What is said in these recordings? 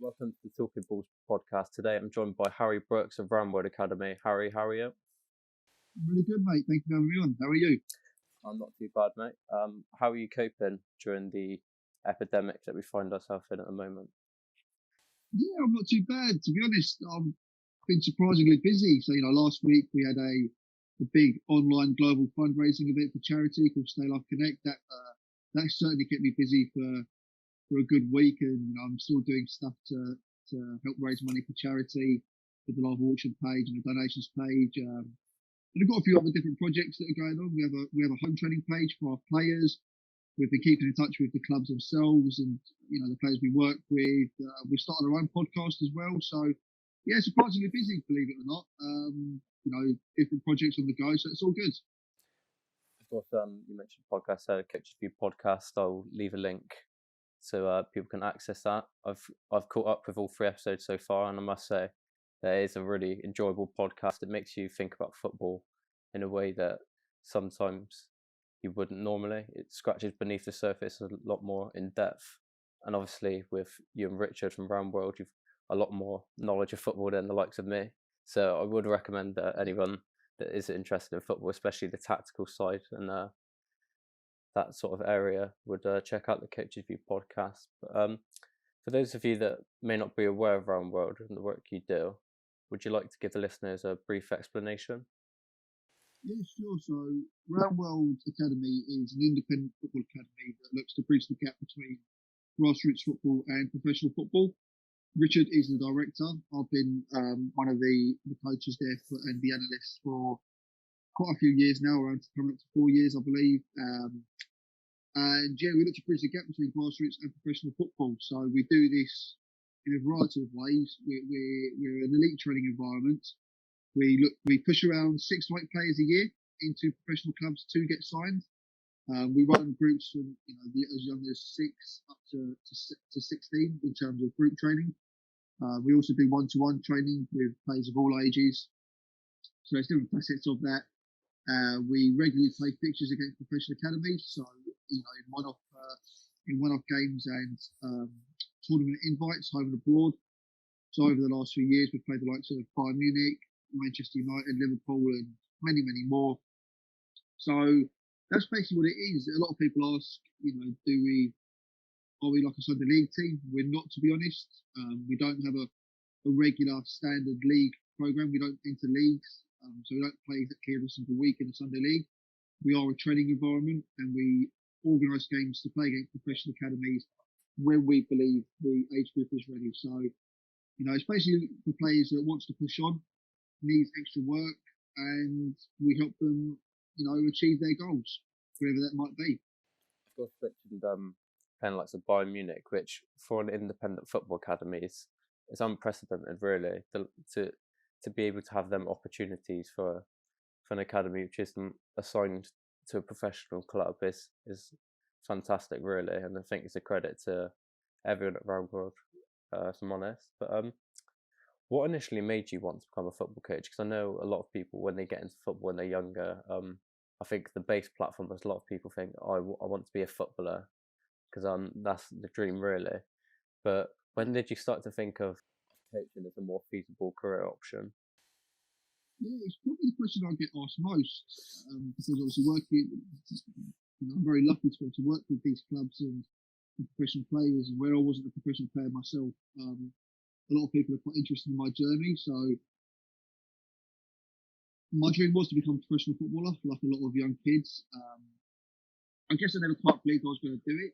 Welcome to the Talking Balls podcast. Today I'm joined by Harry Brooks of Roundworld Academy. Harry, how are you? I'm really good, mate. Thank you for having me on. How are you? I'm not too bad, mate. How are you coping during the epidemic that we find ourselves in at the moment? Yeah, I'm not too bad. To be honest, I've been surprisingly busy. So, last week we had a big online global fundraising event for charity called Stay Life Connect. That certainly kept me busy for a good week, and I'm still doing stuff to help raise money for charity with the live auction page and the donations page. And I've got a few other different projects that are going on. We have a home training page for our players. We've been keeping in touch with the clubs themselves and the players we work with. We've started our own podcast as well. So yeah, surprisingly busy, believe it or not. Different projects on the go, so it's all good. Of course, you mentioned podcasts. Coach View podcast. I'll leave a link so people can access that. I've caught up with all 3 episodes so far, and I must say that it is a really enjoyable podcast. It makes you think about football in a way that sometimes you wouldn't normally. It scratches beneath the surface a lot more in depth. And obviously with you and Richard from Roundworld, you've a lot more knowledge of football than the likes of me. So I would recommend that anyone that is interested in football, especially the tactical side and that sort of area, would check out the Coaches View podcast. But for those of you that may not be aware of Roundworld and the work you do, would you like to give the listeners a brief explanation? Yeah, sure. So Roundworld Academy is an independent football academy that looks to bridge the gap between grassroots football and professional football. Richard is the director. I've been one of the coaches there and the analysts for quite a few years now, around coming up to 4 years, I believe. And yeah, we look to bridge the gap between grassroots and professional football. So we do this in a variety of ways. We're an elite training environment. We push around 6 to 8 players a year into professional clubs to get signed. We run groups from as young as 6 up to 16 in terms of group training. We also do one-to-one training with players of all ages. So there's different facets of that. We regularly play fixtures against professional academies. So in one-off games and tournament invites home and abroad. So over the last few years, we've played the likes of Bayern Munich, Manchester United, Liverpool, and many, many more. So that's basically what it is. A lot of people ask, are we like a Sunday league team? We're not, to be honest. We don't have a regular standard league program. We don't enter leagues. So we don't play exactly every single week in the Sunday league. We are a training environment, and we organise games to play against professional academies when we believe the age group is ready. So, it's basically for players that wants to push on, needs extra work, and we help them, achieve their goals, whatever that might be. Of course, mentioned playing like Bayern Munich, which for an independent football academy is unprecedented, really, to be able to have them opportunities for an academy which isn't assigned to a professional club is fantastic, really, and I think it's a credit to everyone at Roundworld, if I'm honest. But what initially made you want to become a football coach? Because I know a lot of people, when they get into football when they're younger, I think the base platform is a lot of people think, I want to be a footballer, because that's the dream, really. But when did you start to think of coaching as a more feasible career option? Yeah, it's probably the question I get asked most, because obviously I'm very lucky to be able to work with these clubs and professional players, and where I wasn't a professional player myself, a lot of people are quite interested in my journey. So my dream was to become a professional footballer, like a lot of young kids. I guess I never quite believed I was going to do it.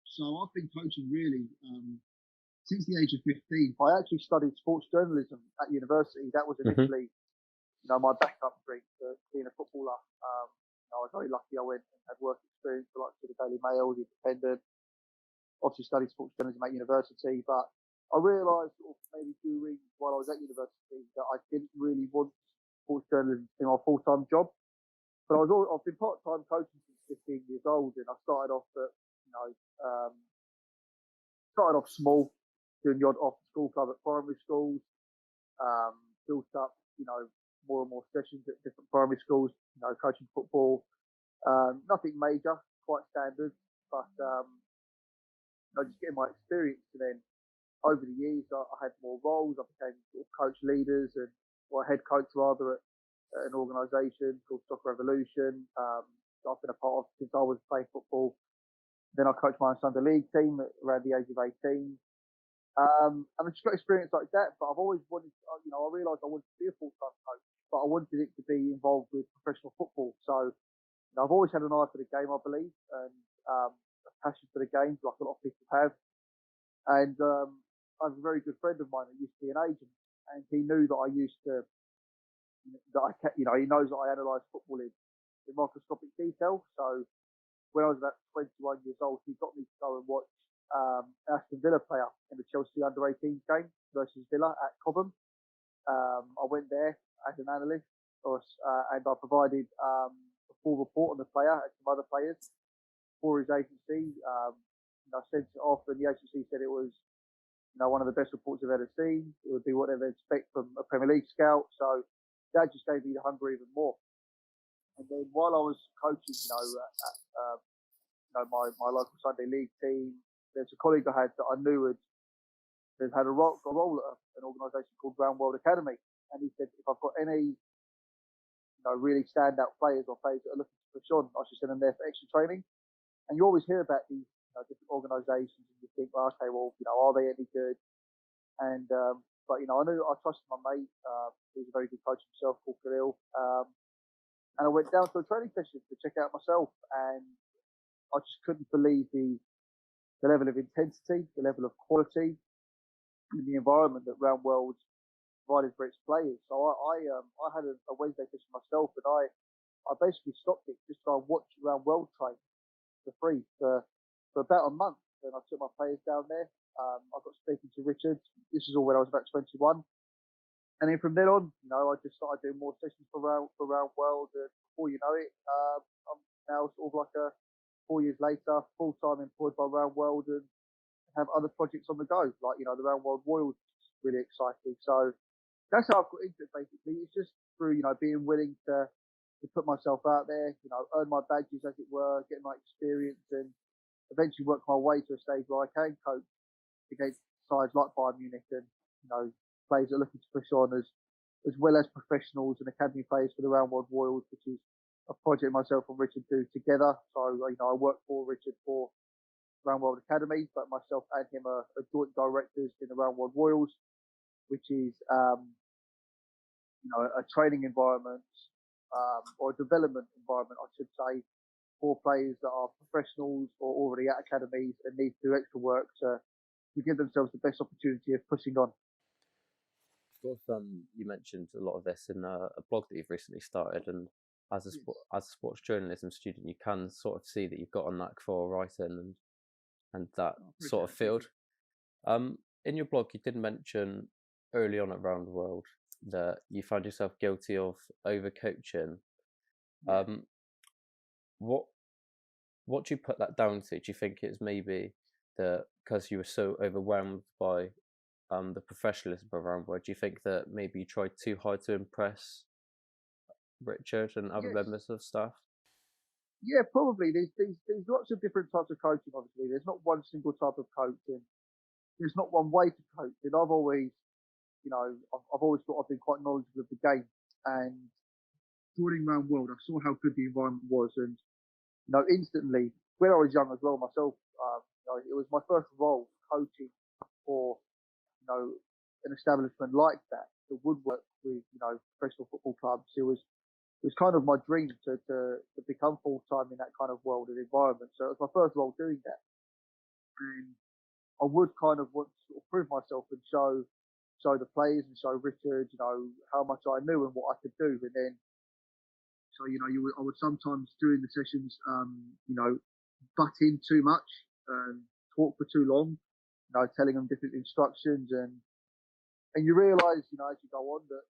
So I've been coaching really since the age of 15. I actually studied sports journalism at university. That was initially, my backup dream for being a footballer. I was very lucky. I went and had work experience for like the Daily Mail, the Independent. Obviously studied sports journalism at university, but I realised maybe while I was at university that I didn't really want sports journalism to be my full-time job. But I've been part-time coaching since 15 years old, and I started off small, doing the odd after-school club at primary schools, built up, more and more sessions at different primary schools, coaching football. Nothing major, quite standard, but just getting my experience. And then over the years, I had more roles. I became sort of coach leaders or head coach rather at an organisation called Soccer Revolution. I've been a part of since I was playing football. Then I coached my own Sunday league team around the age of 18. And I just got experience like that, but I've always wanted, I realised I wanted to be a full-time coach, but I wanted it to be involved with professional football. So, I've always had an eye for the game, I believe, and a passion for the game, like a lot of people have. And I have a very good friend of mine that used to be an agent, and he knew that I used to, he knows that I analyse football in microscopic detail. So when I was about 21 years old, he got me to go and watch Aston Villa player in the Chelsea under-18 game versus Villa at Cobham. I went there as an analyst, and I provided a full report on the player and some other players for his agency. I sent it off, and the agency said it was, one of the best reports I've ever seen. It would be what they'd expect from a Premier League scout. So that just gave me the hunger even more. And then while I was coaching, my local Sunday league team, there's a colleague I had that I knew had a role at an organisation called Roundworld Academy, and he said if I've got any, really standout players or players that are looking to push on, I should send them there for extra training. And you always hear about these different organisations, and you think, well, okay, well, are they any good? And but I knew I trusted my mate. He's a very good coach himself, called Khalil. And I went down to a training session to check out myself, and I just couldn't believe the level of intensity, the level of quality, and the environment that Roundworld provided for its players. So I had a Wednesday session myself, and I basically stopped it just to watch Roundworld train for free for about a month. And I took my players down there. I got speaking to Richard. This is all when I was about 21. And then from then on, I just started doing more sessions for Roundworld. And before you know it, I'm now sort of like 4 years later, full-time employed by Roundworld and have other projects on the go, like, the Roundworld Royals, which is really exciting. So that's how I've got into it, basically. It's just through, being willing to put myself out there, earn my badges, as it were, get my experience, and eventually work my way to a stage where I can coach against sides like Bayern Munich and, players that are looking to push on, as well as professionals and academy players for the Roundworld Royals, which is a project myself and Richard do together. So, I work for Richard for Roundworld Academy, but myself and him are joint directors in the Roundworld Royals, which is, a training environment, or a development environment, I should say, for players that are professionals or already at academies and need to do extra work to give themselves the best opportunity of pushing on. Of course, you mentioned a lot of this in a blog that you've recently started, and as a sports journalism student, you can sort of see that you've got a knack for writing and that sort of field. In your blog, you did mention early on at Roundworld that you found yourself guilty of overcoaching. What do you put that down to? Do you think it's maybe that because you were so overwhelmed by the professionalism of Roundworld, do you think that maybe you tried too hard to impress Richard and other members of staff? Yeah, probably. There's lots of different types of coaching. Obviously, there's not one single type of coaching. There's not one way to coach. And I've always thought I've been quite knowledgeable of the game. And joining Roundworld, I saw how good the environment was, and instantly when I was young as well myself, it was my first role coaching for an establishment like that, that would work with professional football clubs. It was kind of my dream to become full-time in that kind of world and environment. So it was my first role doing that. And I would kind of want to sort of prove myself and show the players and show Richard, how much I knew and what I could do. And then, so, I would sometimes during the sessions, butt in too much and talk for too long, telling them different instructions. And you realise, as you go on that,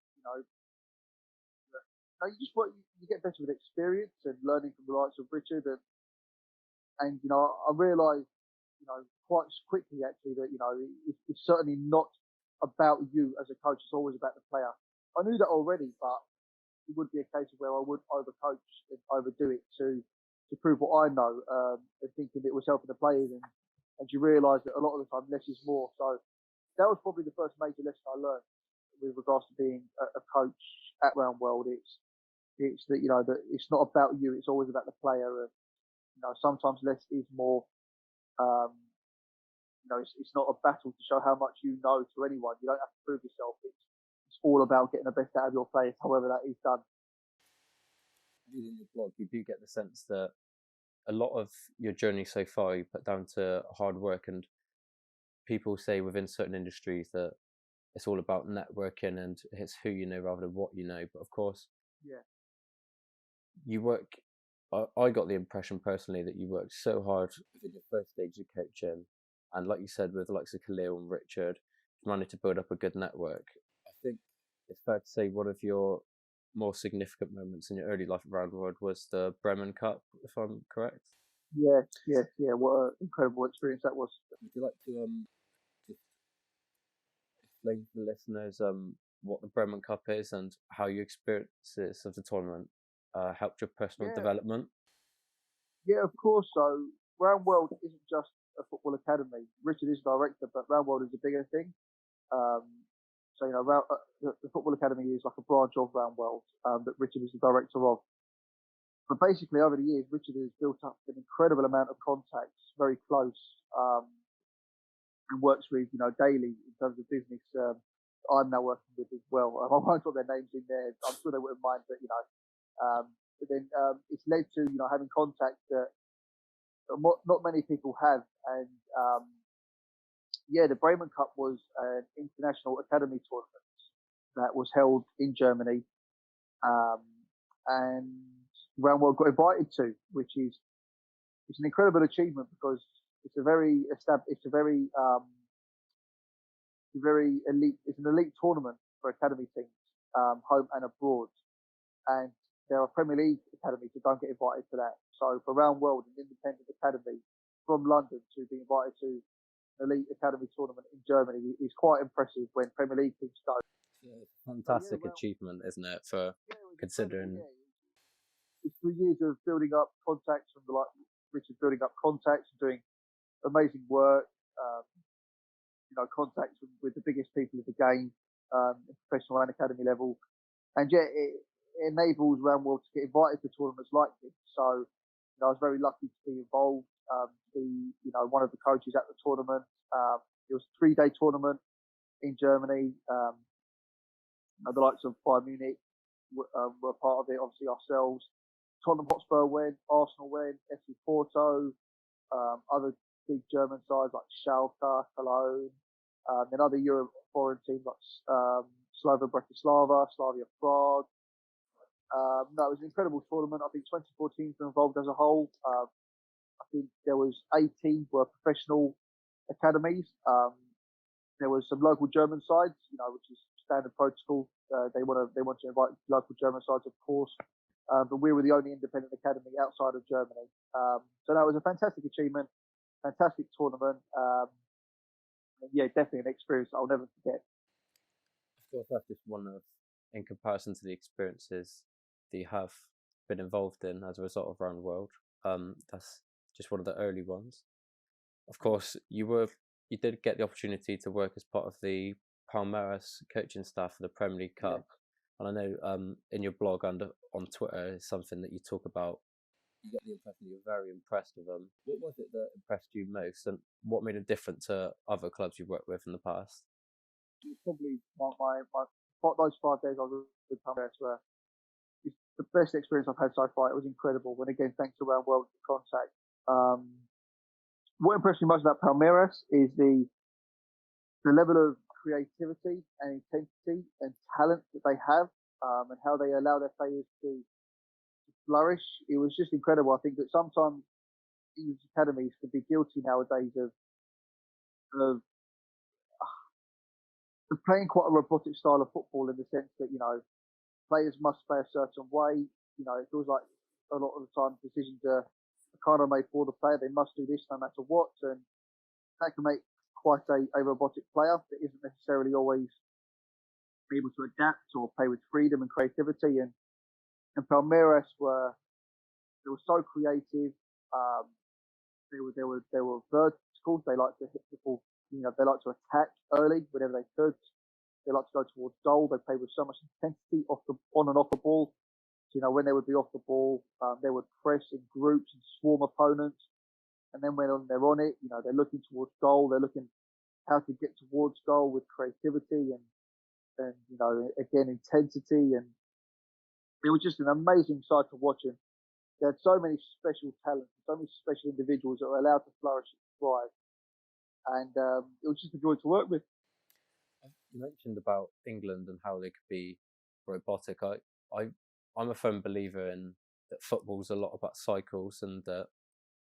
you get better with experience and learning from the likes of Richard, and I realised, quite quickly actually that it's certainly not about you as a coach. It's always about the player. I knew that already, but it would be a case of where I would overcoach and overdo it to prove what I know, and thinking it was helping the players, and you realise that a lot of the time less is more. So that was probably the first major lesson I learned with regards to being a coach at Roundworld. It's that that it's not about you; it's always about the player. And sometimes less is more. Um, it's not a battle to show how much you know to anyone. You don't have to prove yourself. It's all about getting the best out of your players, however that is done. Reading your blog, you do get the sense that a lot of your journey so far you put down to hard work, and people say within certain industries that it's all about networking and it's who you know rather than what you know. But of course, you work. I got the impression personally that you worked so hard within your first stage of coaching, and like you said, with the likes of Khalil and Richard, you managed to build up a good network. I think it's fair to say one of your more significant moments in your early life at Roundworld was the Bremen Cup, if I'm correct. Yeah. What an incredible experience that was. Would you like to just explain to the listeners what the Bremen Cup is and how your experiences of the tournament helped your personal development? Yeah, of course. So Roundworld isn't just a football academy. Richard is director, but Roundworld is a bigger thing. The football academy is like a branch of Roundworld that Richard is the director of. But basically, over the years, Richard has built up an incredible amount of contacts, very close, and works with daily in terms of business. I'm now working with as well. I won't put their names in there. I'm sure they wouldn't mind, but but then it's led to having contacts that not many people have, and the Bremen Cup was an international academy tournament that was held in Germany, and Roundworld got invited to, which is it's an incredible achievement because it's a very elite. It's an elite tournament for academy teams, home and abroad, and there are Premier League academies that don't get invited to that. So for Roundworld, an independent academy from London to be invited to an elite academy tournament in Germany is quite impressive when Premier League teams don't. Fantastic achievement, isn't it? For considering. It's 3 years of building up contacts from Richard building up contacts and doing amazing work. Contacts with the biggest people of the game, professional and academy level, and it enables Roundworld to get invited to tournaments like this. So, I was very lucky to be involved, be one of the coaches at the tournament. It was a 3-day tournament in Germany. The likes of Bayern Munich were part of it, obviously ourselves. Tottenham Hotspur went, Arsenal went, FC Porto, other big German sides like Schalke, Cologne, then other Europe foreign teams like Slava Bratislava, Slavia Prague. It was an incredible tournament. I think 24 teams were involved as a whole. I think there was 18 were professional academies. There was some local German sides, which is standard protocol. They want to invite local German sides, of course. But we were the only independent academy outside of Germany. So that was a fantastic achievement, fantastic tournament. Definitely an experience I'll never forget. Of course, that's just one of, in comparison to the experiences that you have been involved in as a result of Roundworld. That's just one of the early ones. Of course, you did get the opportunity to work as part of the Palmeiras coaching staff for the Premier League Cup. And I know in your blog and on Twitter is something that you talk about. You get the impression you're very impressed with them. What was it that impressed you most, and what made it different to other clubs you've worked with in the past? It's probably those 5 days I was with Palmeiras were the best experience I've had so far. It was incredible. And again, thanks to Roundworld for contact. What impressed me most about Palmeiras is the level of creativity and intensity and talent that they have, and how they allow their players to flourish. It was just incredible. I think that sometimes English academies can be guilty nowadays of playing quite a robotic style of football, in the sense that players must play a certain way. It feels like a lot of the time decisions are kind of made for the player. They must do this no matter what, and that can make quite a robotic player that isn't necessarily always able to adapt or play with freedom and creativity. And Palmeiras were so creative. They were vertical. They like to hit the ball they like to attack early whenever they could. They like to go towards goal. They play with so much intensity on and off the ball. So, when they would be off the ball, they would press in groups and swarm opponents. And then when they're on it, they're looking towards goal. They're looking how to get towards goal with creativity and again, intensity. And it was just an amazing sight to watch him. They had so many special talents, so many special individuals that were allowed to flourish and thrive. And it was just a joy to work with. You mentioned about England and how they could be robotic. I'm a firm believer in that football's a lot about cycles and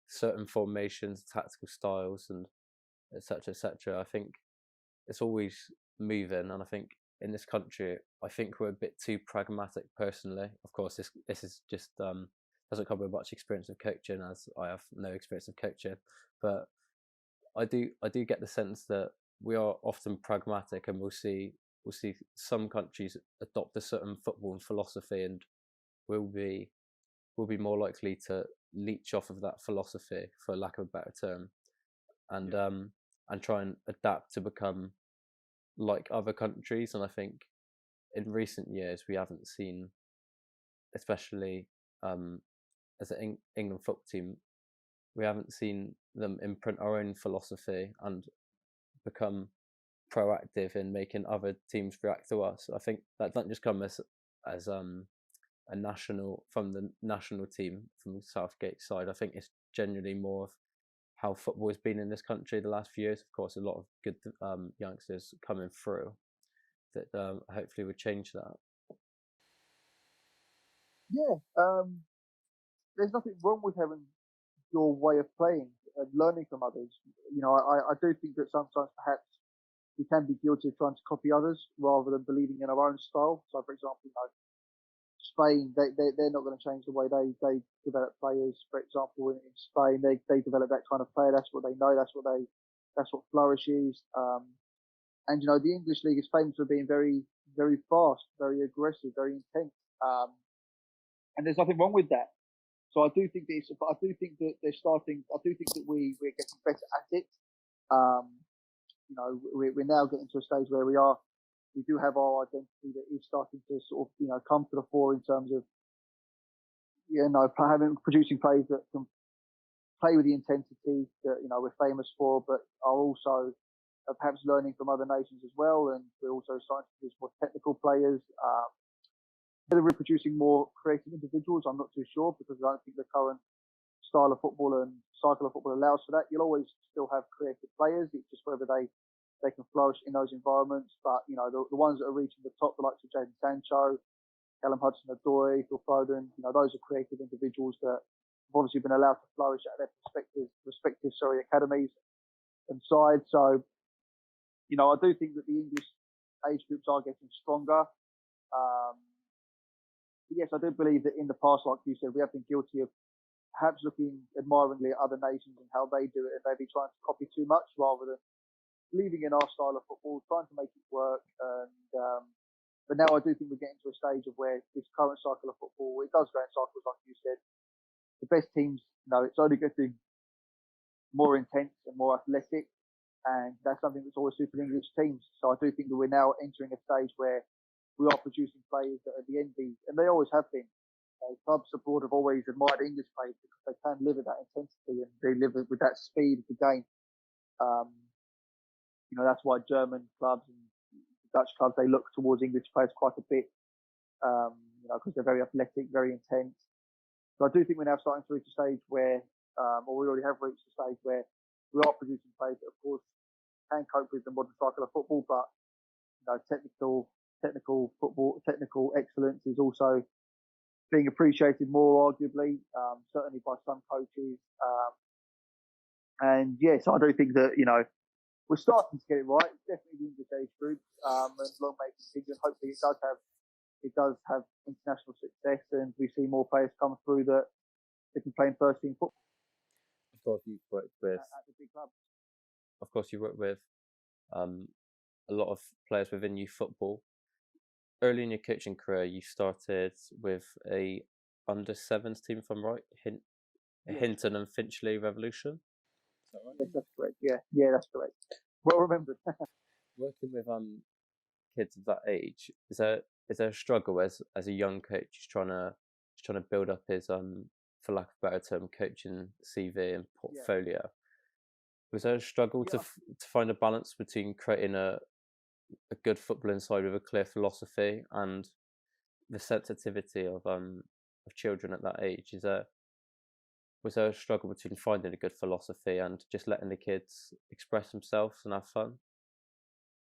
certain formations, tactical styles, and etc. etc. I think it's always moving, and I think in this country, I think we're a bit too pragmatic. Personally, of course, this is just doesn't come with much experience of coaching, as I have no experience of coaching, but I do get the sense that we are often pragmatic, and we'll see some countries adopt a certain football philosophy, and we'll be more likely to leech off of that philosophy, for lack of a better term, and try and adapt to become like other countries. And I think in recent years we haven't seen, especially as an England football team, we haven't seen them imprint our own philosophy and become proactive in making other teams react to us. I think that doesn't just come as a national, from the national team, from the Southgate side. I think it's genuinely more of how football has been in this country the last few years. Of course, a lot of good youngsters coming through that hopefully would change that. Yeah, there's nothing wrong with having your way of playing and learning from others. I do think that sometimes perhaps we can be guilty of trying to copy others rather than believing in our own style. So, for example, Spain, they're not going to change the way they develop players. For example, in Spain, they develop that kind of player. That's what they know. That's what flourishes. And the English league is famous for being very, very fast, very aggressive, very intense. And there's nothing wrong with that. So I do think but I do think that they're starting. I do think that we're getting better at it. We're now getting to a stage where we do have our identity that is starting to sort of, come to the fore in terms of, producing players that can play with the intensity that, we're famous for, but are also perhaps learning from other nations as well. And we're also starting to produce more technical players. Whether we're producing more creative individuals, I'm not too sure, because I don't think the current style of football and cycle of football allows for that. You'll always still have creative players. It's just whether they can flourish in those environments. But, the ones that are reaching the top, the likes of Jadon Sancho, Callum Hudson-Odoi, Phil Foden, those are creative individuals that have obviously been allowed to flourish at their respective academies and sides. So, I do think that the English age groups are getting stronger. Yes, I do believe that in the past, like you said, we have been guilty of perhaps looking admiringly at other nations and how they do it, and maybe trying to copy too much rather than believing in our style of football, trying to make it work. And but now I do think we're getting to a stage of where this current cycle of football, it does go in cycles, like you said. The best teams, it's only getting more intense and more athletic, and that's something that's always suited English teams. So I do think that we're now entering a stage where we are producing players that are the envy, and they always have been. Clubs abroad have always admired English players because they can live with that intensity and they live with that speed of the game. That's why German clubs and Dutch clubs, they look towards English players quite a bit, because they're very athletic, very intense. So I do think we're now starting to reach a stage where, or we already have reached a stage where we are producing players that, of course, can cope with the modern cycle of football, but technical football, technical excellence is also being appreciated more, arguably, certainly by some coaches. And yes, I do think that, we're starting to get it right. It's definitely the English age group, and long may it continue. And hopefully it does have international success, and we see more players come through that can play in first team football. Of course, you've worked with at the big clubs. Of course, you work with a lot of players within youth football. Early in your coaching career, you started with a under-7s team, if I'm right, Hinton and Finchley Revolution. Is that right? Yes, that's correct. Yeah, that's correct. Well remembered. Working with kids of that age, is there a struggle as a young coach trying to build up his for lack of a better term coaching CV and Yeah. portfolio? Was there a struggle Yeah. to find a balance between creating a good football inside with a clear philosophy and the sensitivity of children at that age? Was there a struggle between finding a good philosophy and just letting the kids express themselves and have fun?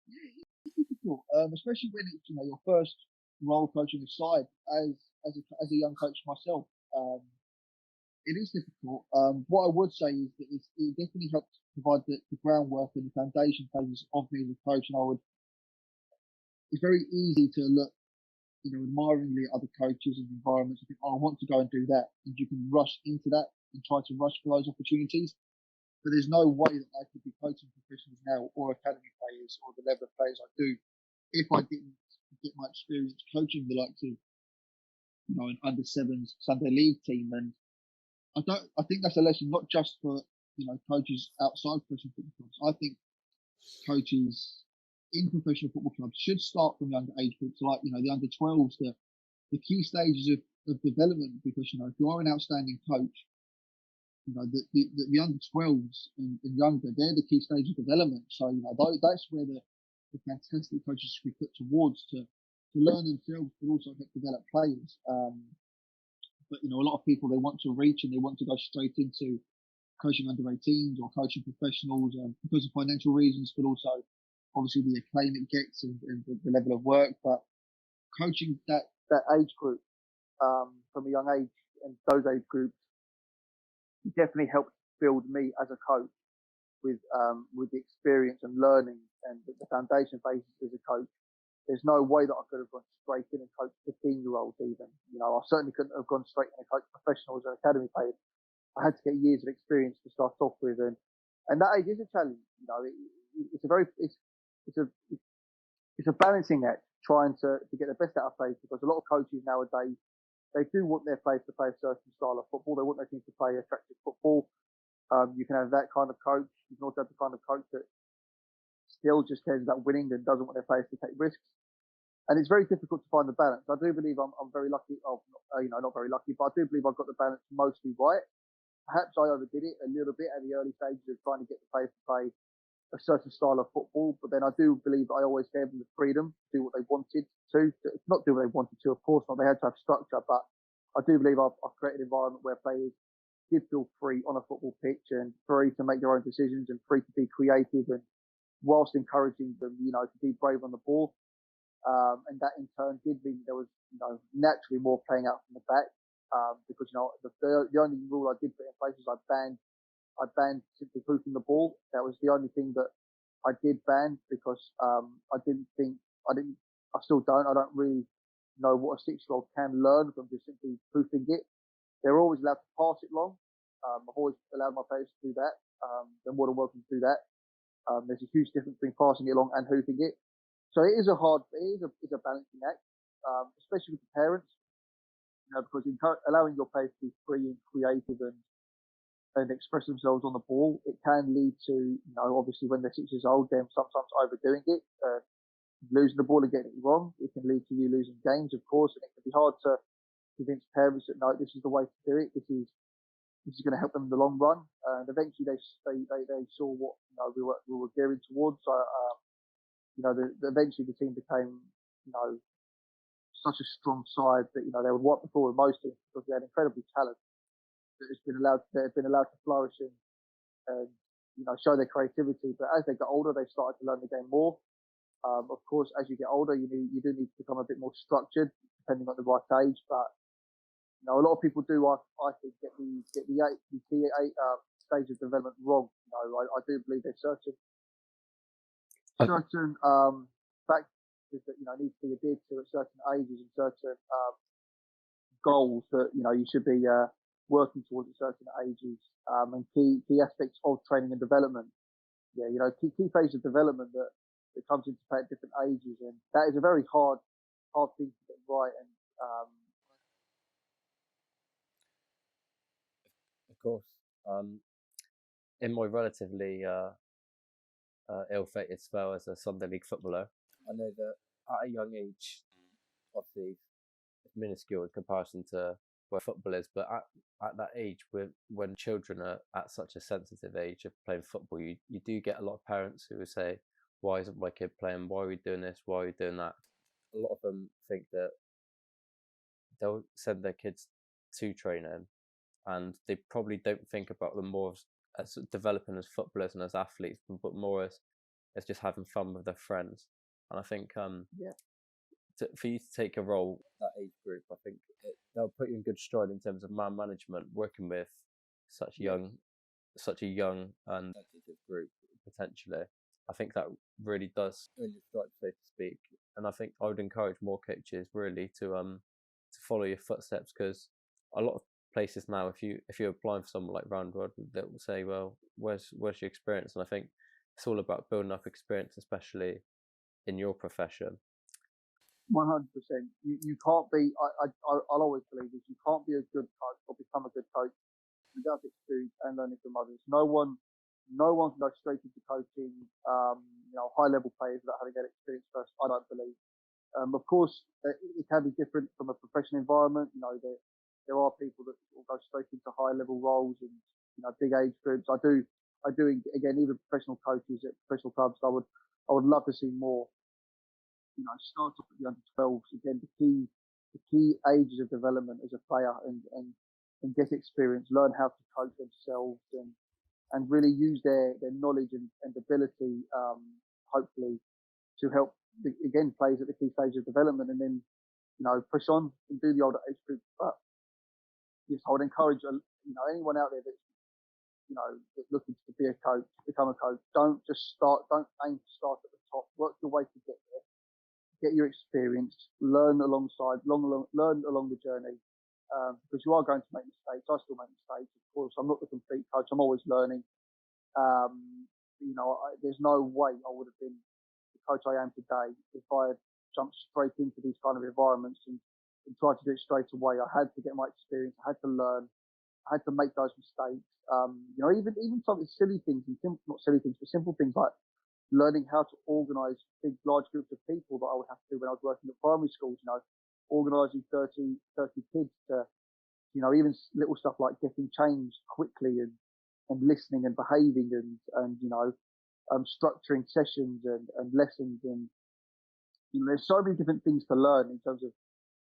Yeah, it's difficult, especially when it's your first role coaching a side as a young coach myself. It is difficult. What I would say is that it definitely helps provide the groundwork and the foundation phases of me as a coach. And it's very easy to look, admiringly at other coaches and environments and think, oh, I want to go and do that. And you can rush into that and try to rush for those opportunities. But there's no way that I could be coaching professionals now or academy players or the level of players I do if I didn't get my experience coaching the likes of, an under sevens Sunday league team. And I think that's a lesson not just for, coaches outside professional football clubs. I think coaches in professional football clubs should start from younger age groups, like, the under 12s, the key stages of development, because, if you are an outstanding coach, the under 12s and younger, they're the key stage of development. So, that's where the fantastic coaches should be put towards to learn themselves, but also help develop players. But, a lot of people, they want to reach and they want to go straight into coaching under 18s or coaching professionals because of financial reasons, but also obviously the acclaim it gets and the level of work. But coaching that age group from a young age and those age groups definitely helped build me as a coach with the experience and learning and the foundation basis as a coach. There's no way that I could have gone straight in and coached 15-year-olds even. I certainly couldn't have gone straight in and coached professionals or academy players. I had to get years of experience to start off with, and that age is a challenge. It's a balancing act trying to get the best out of players, because a lot of coaches nowadays, they do want their players to play a certain style of football. They want their team to play attractive football. You can have that kind of coach. You can also have the kind of coach that still just cares about winning and doesn't want their players to take risks. And it's very difficult to find the balance. I do believe I'm very lucky. Not very lucky, but I do believe I've got the balance mostly right. Perhaps I overdid it a little bit at the early stages of trying to get the players to play a certain style of football. But then I do believe I always gave them the freedom to do what they wanted to. Not do what they wanted to, of course not. They had to have structure, but I do believe I've created an environment where players did feel free on a football pitch and free to make their own decisions and free to be creative, and whilst encouraging them, to be brave on the ball. And that in turn did mean there was, naturally more playing out from the back. Because, the only rule I did put in place was I banned simply hoofing the ball. That was the only thing that I did ban, because I still don't really know what a 6-year-old can learn from just simply hoofing it. They're always allowed to pass it long. I've always allowed my players to do that. They're more than welcome to do that. There's a huge difference between passing it along and hoofing it. So it is a balancing act, especially with the parents, because allowing your players to be free and creative and express themselves on the ball, it can lead to, obviously when they're 6 years old, them sometimes overdoing it, losing the ball and getting it wrong. It can lead to you losing games, of course, and it can be hard to convince parents that no, this is the way to do it. This is going to help them in the long run. And eventually they saw what we were gearing towards. So eventually the team became such a strong side that they would wipe the floor with most teams, because they had incredible talent that has been allowed to flourish and show their creativity. But as they got older, they started to learn the game more. Of course, as you get older, you do need to become a bit more structured, depending on the right age. But a lot of people do, I think, get the key stage of development wrong. I do believe there's certain factors that need to be adhered to at certain ages and certain goals that you should be working towards at certain ages, and key aspects of training and development. Yeah, key phase of development that comes into play at different ages, and that is a very hard thing to get right. And of course, in my relatively ill-fated spell as a Sunday League footballer. I know that at a young age, obviously, it's minuscule in comparison to where football is, but at that age, when children are at such a sensitive age of playing football, you do get a lot of parents who will say, why isn't my kid playing? Why are we doing this? Why are we doing that? A lot of them think that they'll send their kids to training, and they probably don't think about them more as developing as footballers and as athletes, but more as just having fun with their friends. And I think for you to take a role that age group, I think they'll put you in good stride in terms of man management, working with such a young and sensitive group potentially. I think that really does earn your stripes, so to speak. And I think I would encourage more coaches really to follow your footsteps, because a lot of places now, if you're applying for someone like Roundworld, they will say, well, where's your experience? And I think it's all about building up experience, especially in your profession. 100%. You can't be. I'll always believe this. You can't be a good coach or become a good coach without experience and learning from others. No one can go straight into coaching. High level players without having that experience first. I don't believe. Of course, it can be different from a professional environment. There are people that will go straight into high level roles and big age groups. I do again, even professional coaches at professional clubs. I would love to see more. Start off at the under 12s again. The key ages of development as a player and get experience, learn how to coach themselves and really use their knowledge and ability, hopefully, to help players at the key stage of development, and then push on and do the older age group. But yes, I would encourage anyone out there that's looking to be a coach, become a coach. Don't aim to start at the top. Work your way to get there. Get your experience, learn along the journey, because you are going to make mistakes. I still make mistakes, of course. I'm not the complete coach. I'm always learning. There's no way I would have been the coach I am today if I had jumped straight into these kind of environments and tried to do it straight away. I had to get my experience. I had to learn. I had to make those mistakes. Even some of the silly things, not silly things, but simple things like learning how to organise large groups of people that I would have to do when I was working at primary schools, organising 30 kids to, even little stuff like getting changed quickly and listening and behaving and structuring sessions and lessons. And, there's so many different things to learn in terms of,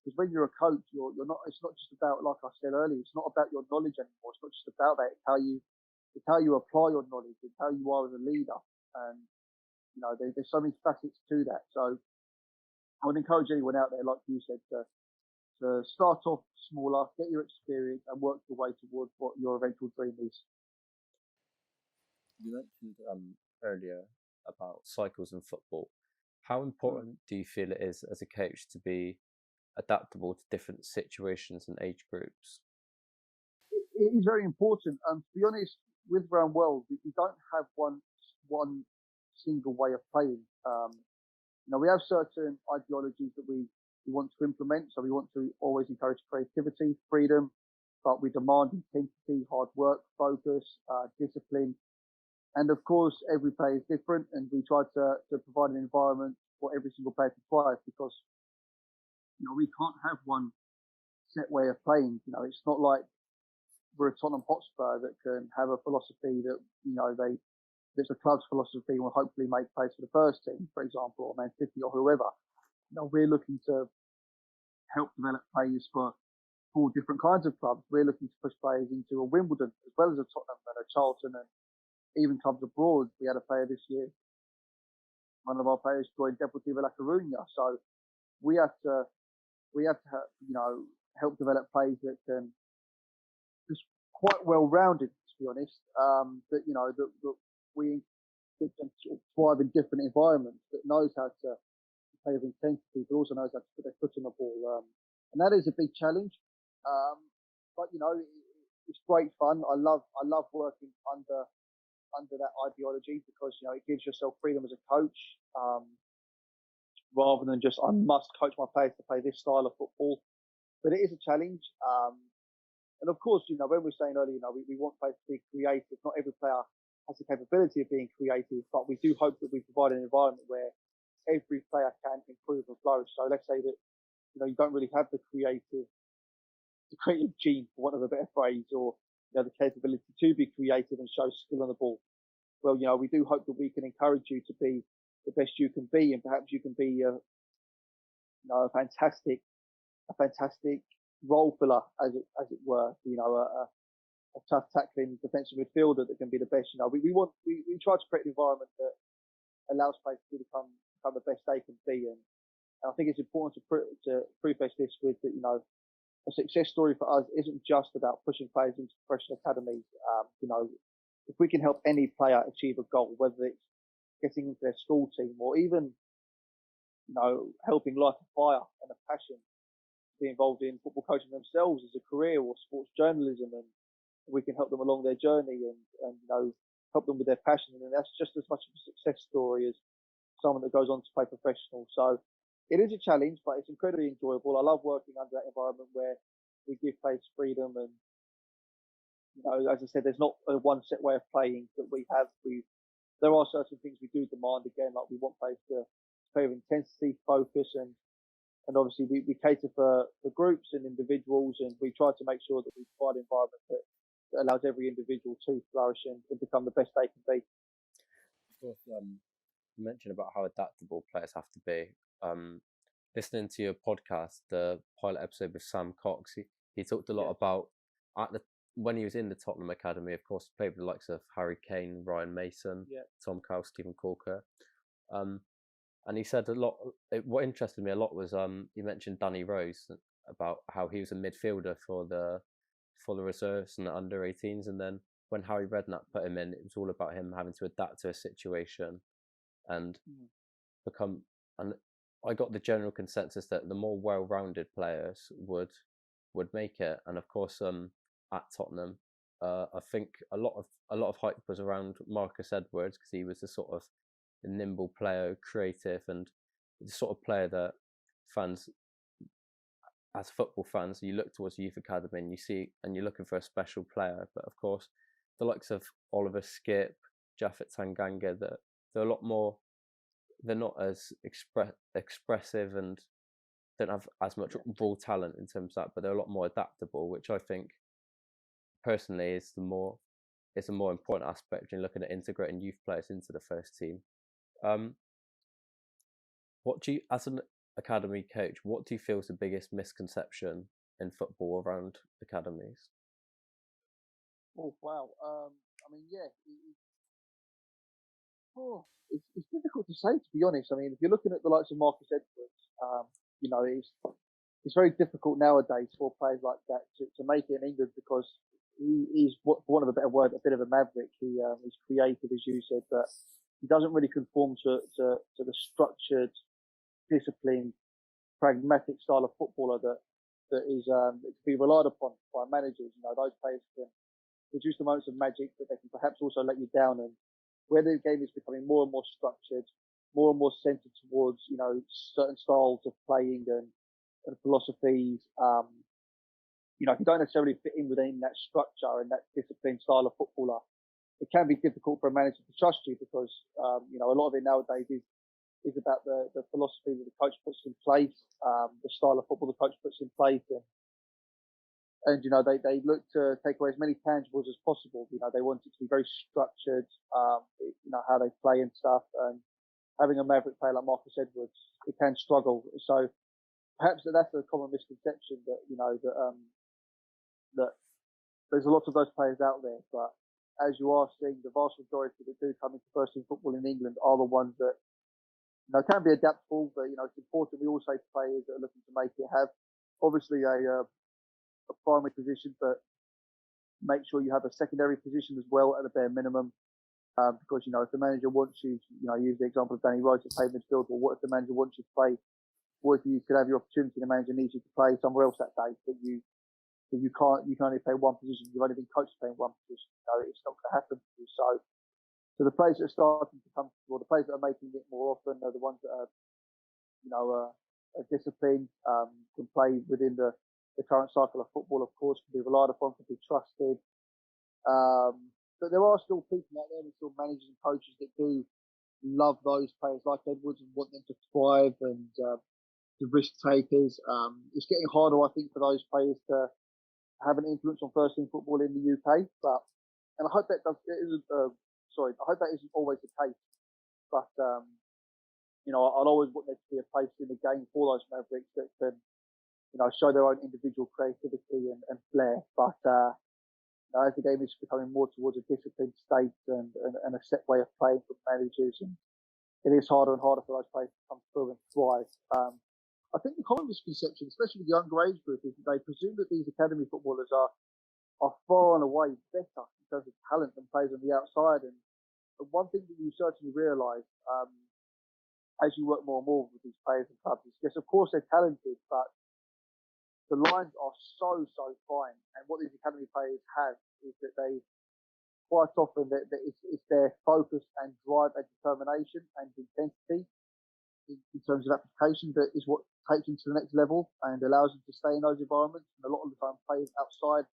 because when you're a coach, you're not, it's not just about, like I said earlier, it's not about your knowledge anymore. It's not just about that. It's how you apply your knowledge. It's how you are as a leader. And, there's so many facets to that. So I would encourage anyone out there, like you said, to start off smaller, get your experience, and work your way towards what your eventual dream is. You mentioned earlier about cycles in football. How important do you feel it is as a coach to be adaptable to different situations and age groups? It is very important. To be honest, with Roundworld, we don't have one single way of playing. We have certain ideologies that we want to implement. So we want to always encourage creativity, freedom, but we demand intensity, hard work, focus, discipline. And of course, every player is different, and we try to provide an environment for every single player to thrive, because, we can't have one set way of playing. It's not like we're a Tottenham Hotspur that can have a philosophy that, there's a club's philosophy and will hopefully make place for the first team, for example, or Man City or whoever. We're looking to help develop players for different kinds of clubs. We're looking to push players into a Wimbledon as well as a Tottenham and a Charlton and even clubs abroad. We had a player this year. One of our players joined Deportivo La Coruña. So we have to help develop players that can just quite well rounded, to be honest. That we can sort of thrive in different environments, that knows how to play with intensity, but also knows how to put their foot on the ball. And that is a big challenge. But it's great fun. I love working under that ideology, because it gives yourself freedom as a coach, rather than just I must coach my players to play this style of football. But it is a challenge. And of course, when we were saying earlier, we want players to be creative. Not every player has the capability of being creative, but we do hope that we provide an environment where every player can improve and flourish. So let's say that you don't really have the creative gene, for want of a better phrase, or the capability to be creative and show skill on the ball. Well, we do hope that we can encourage you to be the best you can be, and perhaps you can be a fantastic role filler, as it were. A tough tackling defensive midfielder that can be the best. We try to create an environment that allows players to become the best they can be, and I think it's important to preface this with that. A success story for us isn't just about pushing players into professional academies. If we can help any player achieve a goal, whether it's getting into their school team or even, helping light a fire and a passion to be involved in football coaching themselves as a career or sports journalism, and we can help them along their journey and help them with their passion, and that's just as much of a success story as someone that goes on to play professional. So it is a challenge, but it's incredibly enjoyable. I love working under that environment where we give players freedom, and as I said, there's not a one set way of playing that we have. There are certain things we do demand, again, like we want players to play with intensity, focus, and obviously we cater for groups and individuals, and we try to make sure that we provide an environment that allows every individual to flourish and become the best they can be. Of course, you mentioned about how adaptable players have to be. Listening to your podcast, the pilot episode with Sam Cox, he talked a lot about when he was in the Tottenham Academy. Of course, played with the likes of Harry Kane, Ryan Mason, Tom Cowell, Stephen Corker, and he said a lot. What interested me a lot was you mentioned Danny Rose, about how he was a midfielder for the reserves and the under 18s, and then when Harry Redknapp put him in, it was all about him having to adapt to a situation and become. And I got the general consensus that the more well-rounded players would make it, and of course, at Tottenham, I think a lot of hype was around Marcus Edwards, because he was the sort of a nimble player, creative, and the sort of player that fans, as football fans, you look towards the youth academy and you see, and you're looking for a special player. But of course, the likes of Oliver Skipp, Japhet Tanganga, they're a lot more. They're not as expressive and don't have as much raw talent in terms of that, but they're a lot more adaptable, which I think personally is a more important aspect in looking at integrating youth players into the first team. What do you, as an academy coach, what do you feel is the biggest misconception in football around academies? Oh wow! It's difficult to say, to be honest. I mean, if you're looking at the likes of Marcus Edwards, it's very difficult nowadays for players like that to make it in England, because he's, for want of a better word, a bit of a maverick. He's creative, as you said, but he doesn't really conform to the structured, disciplined, pragmatic style of footballer that is to be relied upon by managers. Those players can produce the moments of magic, but they can perhaps also let you down. And where the game is becoming more and more structured, more and more centered towards, certain styles of playing and philosophies, if you don't necessarily fit in within that structure and that disciplined style of footballer, it can be difficult for a manager to trust you, because, a lot of it nowadays is about the philosophy that the coach puts in place, the style of football the coach puts in place, and they look to take away as many tangibles as possible. They want it to be very structured, how they play and stuff. And having a maverick player like Marcus Edwards, it can struggle. So perhaps that's a common misconception that there's a lot of those players out there. But as you are seeing, the vast majority that do come into first team football in England are the ones that can be adaptable. But it's important we all say to players that are looking to make it have obviously a primary position, but make sure you have a secondary position as well at a bare minimum. Because if the manager wants you, use the example of Danny Rose to play midfield, or what if the manager wants you to play? What if you could have your opportunity and the manager needs you to play somewhere else that day, but you can only play one position. You've only been coached to play one position. It's not going to happen to you. So the players that are starting to come, or the players that are making it more often, are the ones that are disciplined, can play within the current cycle of football, of course, can be relied upon, can be trusted. but there are still people out there and still managers and coaches that do love those players like Edwards and want them to thrive and the risk takers. It's getting harder, I think, for those players to have an influence on first team football in the UK. And I hope that I hope that isn't always the case. But I'll always want there to be a place in the game for those mavericks that can, show their own individual creativity and flair. But as the game is becoming more towards a disciplined state and a set way of playing for managers, and it is harder and harder for those players to come through and thrive. I think the common misconception, especially with the younger age group, is that they presume that these academy footballers are far and away better in terms of talent than players on the outside. And one thing that you certainly realise as you work more and more with these players and clubs is, yes, of course they're talented, but the lines are so fine. And what these academy players have is that they quite often that it's their focus and drive and determination and intensity in terms of application that is what takes them to the next level and allows them to stay in those environments. And a lot of the time, players outside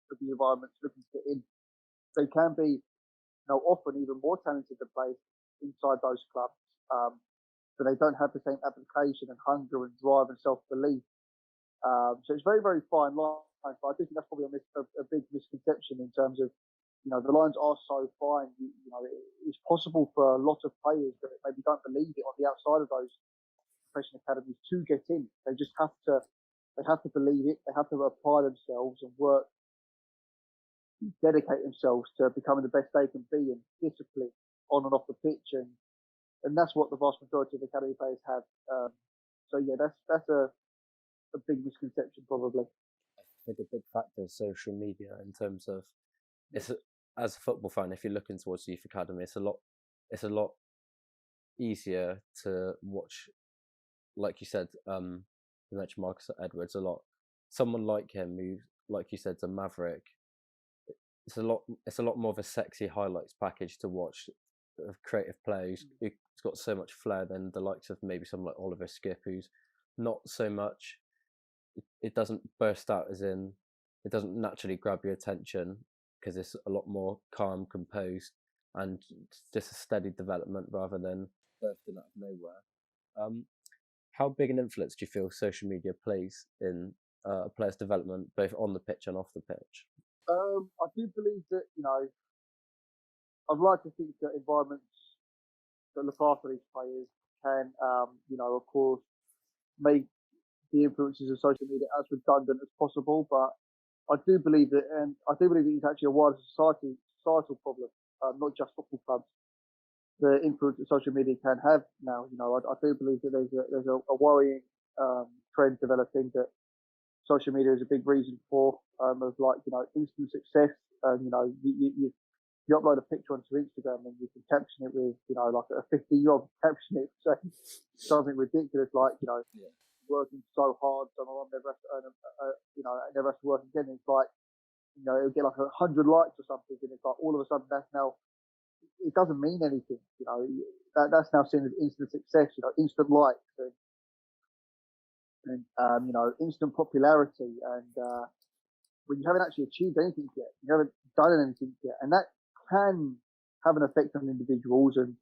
of the environments looking to get in, they can be, often even more talented than players inside those clubs, but they don't have the same application and hunger and drive and self-belief. So it's very, very fine line. But I think that's probably a big misconception in terms of, the lines are so fine. It's possible for a lot of players that maybe don't believe it on the outside of those professional academies to get in. They just have to believe it. They have to apply themselves and work, dedicate themselves to becoming the best they can be and discipline on and off the pitch. And that's what the vast majority of academy players have. So yeah, that's a big misconception probably. I think a big factor is social media in terms of as a football fan, if you're looking towards youth academy, it's a lot easier to watch. Like you said, you mentioned Marcus Edwards a lot. Someone like him, who, like you said, is a maverick. It's a lot more of a sexy highlights package to watch of creative players who's got so much flair than the likes of maybe someone like Oliver Skipp, who's not so much. It doesn't burst out, as in it doesn't naturally grab your attention because it's a lot more calm, composed, and just a steady development rather than bursting out of nowhere. How big an influence do you feel social media plays in a player's development, both on the pitch and off the pitch? I do believe that, I'd like to think that environments that look after these players can, of course, make the influences of social media as redundant as possible. But I do believe that, and I do believe that it's actually a wider societal problem, not just football clubs. The influence that social media can have now, I do believe that there's a worrying trend developing that social media is a big reason for, of instant success. You upload a picture onto Instagram and you can caption it with, like a 50-year-old caption it, so something ridiculous like, working so hard, so my mum never has to earn, never has to work again. It's like, it'll get like 100 likes or something, and it's like all of a sudden that's now, it doesn't mean anything. That's now seen as instant success. Instant likes and instant popularity, and when you haven't actually achieved anything yet, you haven't done anything yet, and that can have an effect on individuals and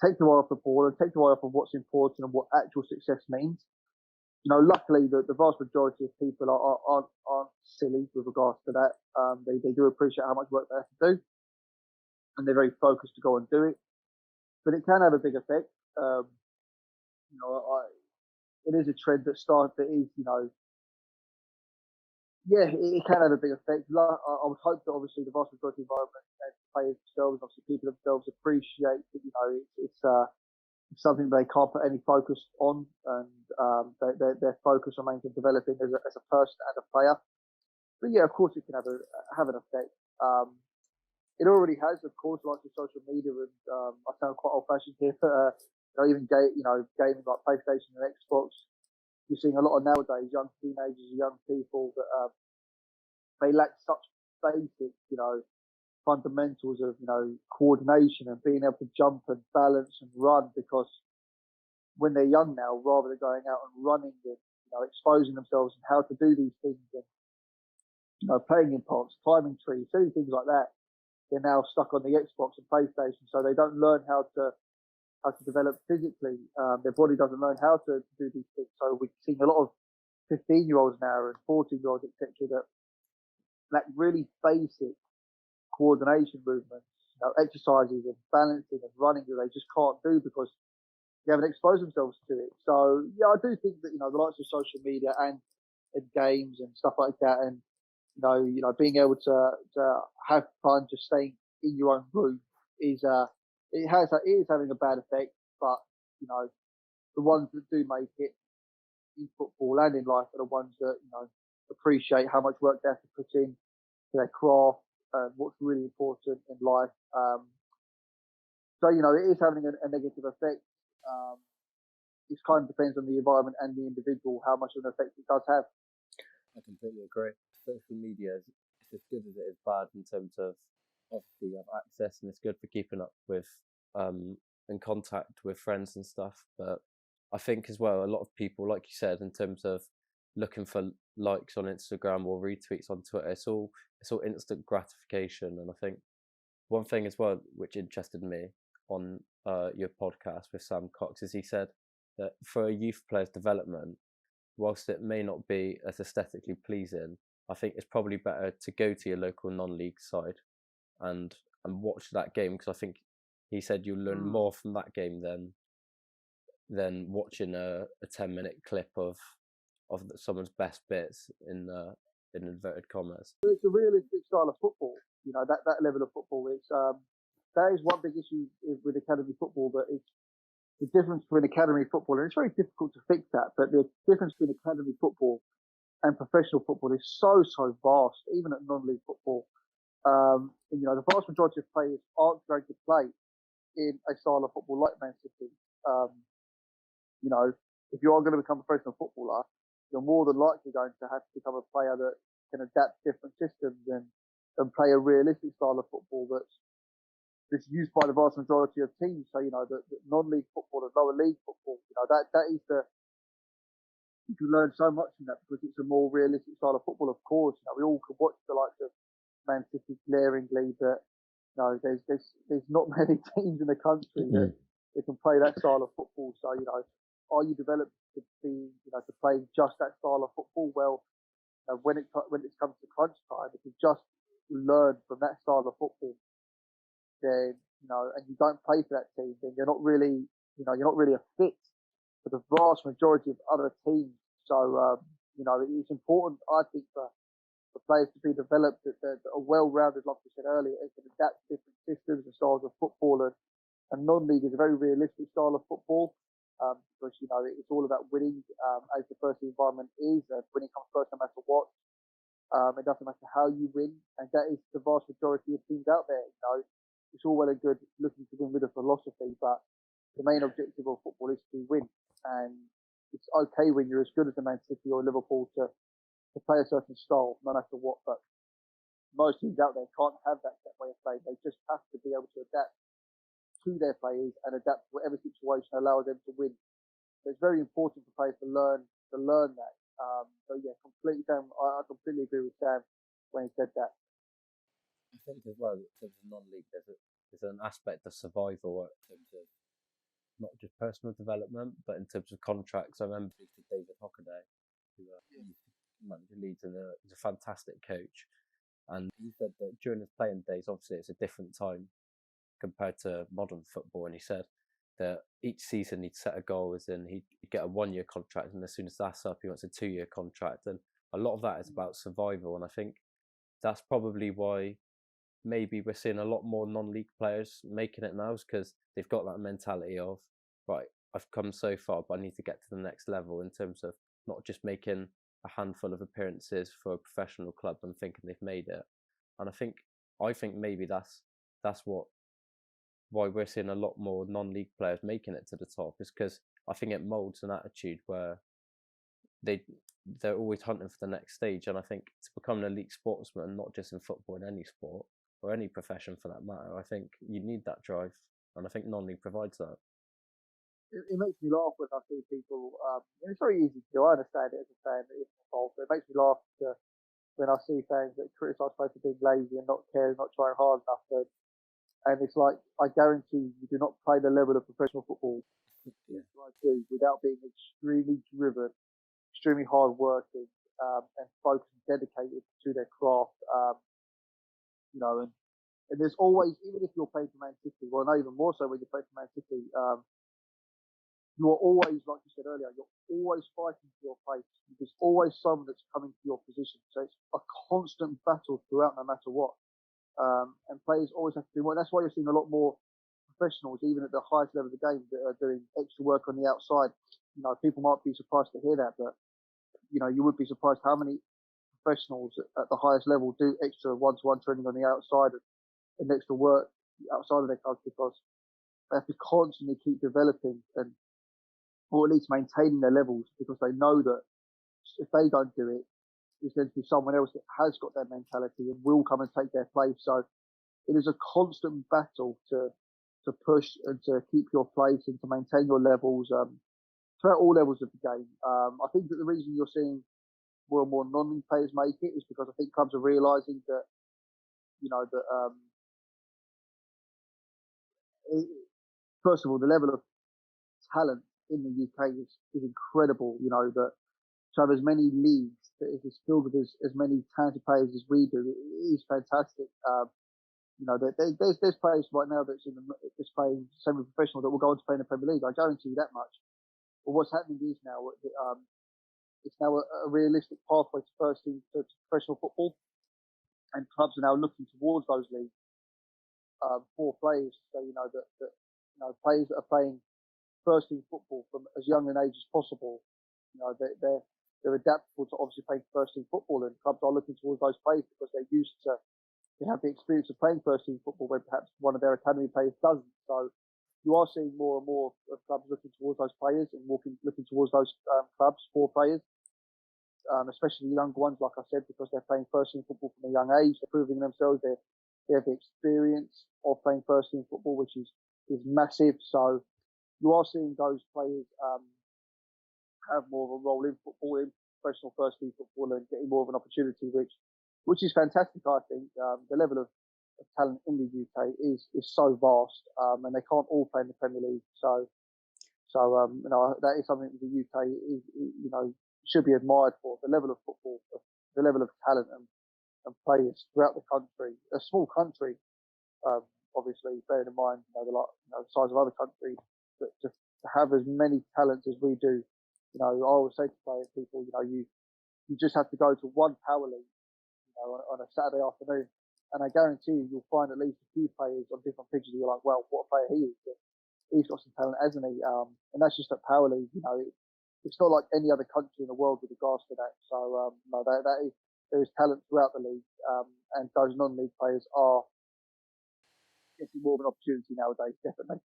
take the eye off the ball and take the eye off of what's important and what actual success means. Luckily, the vast majority of people aren't silly with regards to that. They do appreciate how much work they have to do, and they're very focused to go and do it. But it can have a big effect. It is a trend that is, it can have a big effect. I would hope that obviously the vast majority of environment and players themselves, obviously people themselves appreciate that, it's something they can't put any focus on, and their focus remains on developing as a person and a player. But yeah, of course it can have an effect. It already has, of course, like the social media, and I sound quite old-fashioned here, but even gaming like PlayStation and Xbox, you're seeing a lot of nowadays young teenagers, young people that they lack such basic, fundamentals of, coordination and being able to jump and balance and run, because when they're young now, rather than going out and running and, exposing themselves and how to do these things and, playing in parks, climbing trees, doing things like that, they're now stuck on the Xbox and PlayStation, so they don't learn how to develop physically. Their body doesn't learn how to do these things. So we've seen a lot of 15-year-olds now and 14-year-olds, etc., that lack really basic coordination movements, exercises and balancing and running that they just can't do because they haven't exposed themselves to it. So yeah, I do think that the likes of social media and games and stuff like that, and being able to have fun, just staying in your own room is it is having a bad effect. But the ones that do make it in football and in life are the ones that appreciate how much work they have to put in to their craft and what's really important in life. So it is having a negative effect. It kind of depends on the environment and the individual how much of an effect it does have. I completely agree. Social media is as good as it is bad in terms of obviously you have access and it's good for keeping up with in contact with friends and stuff. But I think as well a lot of people, like you said, in terms of looking for likes on Instagram or retweets on Twitter, it's all instant gratification. And I think one thing as well which interested me on your podcast with Sam Cox is he said that for a youth player's development, whilst it may not be as aesthetically pleasing, I think it's probably better to go to your local non-league side and watch that game, because I think he said you'll learn more from that game than watching a 10-minute clip of someone's best bits in inverted commas. It's a realistic style of football. That level of football. It's that is one big issue with academy football, but it's the difference between academy football, and it's very difficult to fix that, but the difference between academy football and professional football is so vast, even at non-league football. The vast majority of players aren't going to play in a style of football like Man City. If you are going to become a professional footballer, you're more than likely going to have to become a player that can adapt to different systems and play a realistic style of football that's used by the vast majority of teams. So, the non-league football and lower league football, that is you can learn so much from that because it's a more realistic style of football, of course. We all can watch the likes of Man City glaringly, but there's not many teams in the country that can play that style of football. So, are you developed to be, to play just that style of football? Well, when it comes to crunch time, if you just learn from that style of football, then and you don't play for that team, then you're not really a fit for the vast majority of other teams. So it's important, I think, for players to be developed that are well-rounded, like we said earlier, and can adapt to different systems and styles of football. And non-league is a very realistic style of football because it's all about winning, as the first environment is. Winning comes first, no matter what. It doesn't matter how you win, and that is the vast majority of teams out there. It's all well and good looking to win with a philosophy, but the main objective of football is to win. And it's okay when you're as good as the Man City or Liverpool to play a certain style, no matter what. But most teams out there can't have that set way of play. They just have to be able to adapt to their players and adapt to whatever situation allows them to win. So it's very important for players to learn that. So yeah, Sam, I completely agree with Sam when he said that. I think as well, in terms of non-league, there's an aspect of survival in terms of not just personal development, but in terms of contracts. I remember speaking to David Hockaday, who leads he's a fantastic coach, and he said that during his playing days, obviously it's a different time compared to modern football, and he said that each season he'd set a goal, as in he'd get a 1-year contract, and as soon as that's up, he wants a 2-year contract, and a lot of that is about survival. And I think that's probably why maybe we're seeing a lot more non-league players making it now, is because they've got that mentality of, right, I've come so far, but I need to get to the next level, in terms of not just making a handful of appearances for a professional club and thinking they've made it. And I think maybe that's why we're seeing a lot more non-league players making it to the top, is because I think it molds an attitude where they're always hunting for the next stage. And I think to become an elite sportsman, not just in football, in any sport or any profession for that matter, I think you need that drive, and I think non-league provides that. It makes me laugh when I see people. It's very easy to do. I understand it as a fan that it's involved, but it makes me laugh to when I see fans that criticise players for being lazy and not caring, not trying hard enough. And it's like, I guarantee you do not play the level of professional football I do without being extremely driven, extremely hard working, and focused and dedicated to their craft. And there's always, even if you're playing for Man City, well, no, even more so when you're playing for Man City, you are always, like you said earlier, you're always fighting for your place. There's always someone that's coming to your position. So it's a constant battle throughout, no matter what. And players always have to do more. That's why you're seeing a lot more professionals, even at the highest level of the game, that are doing extra work on the outside. People might be surprised to hear that, but you would be surprised how many professionals at the highest level do extra one-to-one training on the outside and extra work outside of their clubs, because they have to constantly keep developing or at least maintaining their levels, because they know that if they don't do it, there's going to be someone else that has got their mentality and will come and take their place. So it is a constant battle to push and to keep your place and to maintain your levels throughout all levels of the game. I think that the reason you're seeing more and more non-league players make it is because I think clubs are realising that, first of all, the level of talent in the UK is incredible. That to have as many leagues that is filled with as many talented players as we do, it is fantastic. There's players right now that's playing semi-professional that will go on to play in the Premier League. I guarantee you that much. But what's happening is now, it's now a realistic pathway to first team to professional football, and clubs are now looking towards those leagues for players. So that players that are playing first team football from as young an age as possible, they're adaptable to obviously playing first team football, and clubs are looking towards those players because they're used to. They have the experience of playing first team football when perhaps one of their academy players doesn't. So you are seeing more and more of clubs looking towards those players and looking towards those clubs for players, especially the younger ones, like I said, because they're playing first team football from a young age. They're proving themselves. They have the experience of playing first team football, which is massive. So you are seeing those players have more of a role in football, in professional first team football, and getting more of an opportunity, which is fantastic. I think the level of talent in the UK is so vast, and they can't all play in the Premier League. So that is something that the UK should be admired for. The level of football, the level of talent and players throughout the country. A small country, obviously, bearing in mind the size of other countries, but to have as many talents as we do. I always say to people, you just have to go to one power league, on a Saturday afternoon, and I guarantee you'll find at least a few players on different pitches. You're like, well, what a player he is! He's got some talent, hasn't he? And that's just at power league. It's not like any other country in the world with regards to that. So there is talent throughout the league, and those non-league players are getting more of an opportunity nowadays, definitely.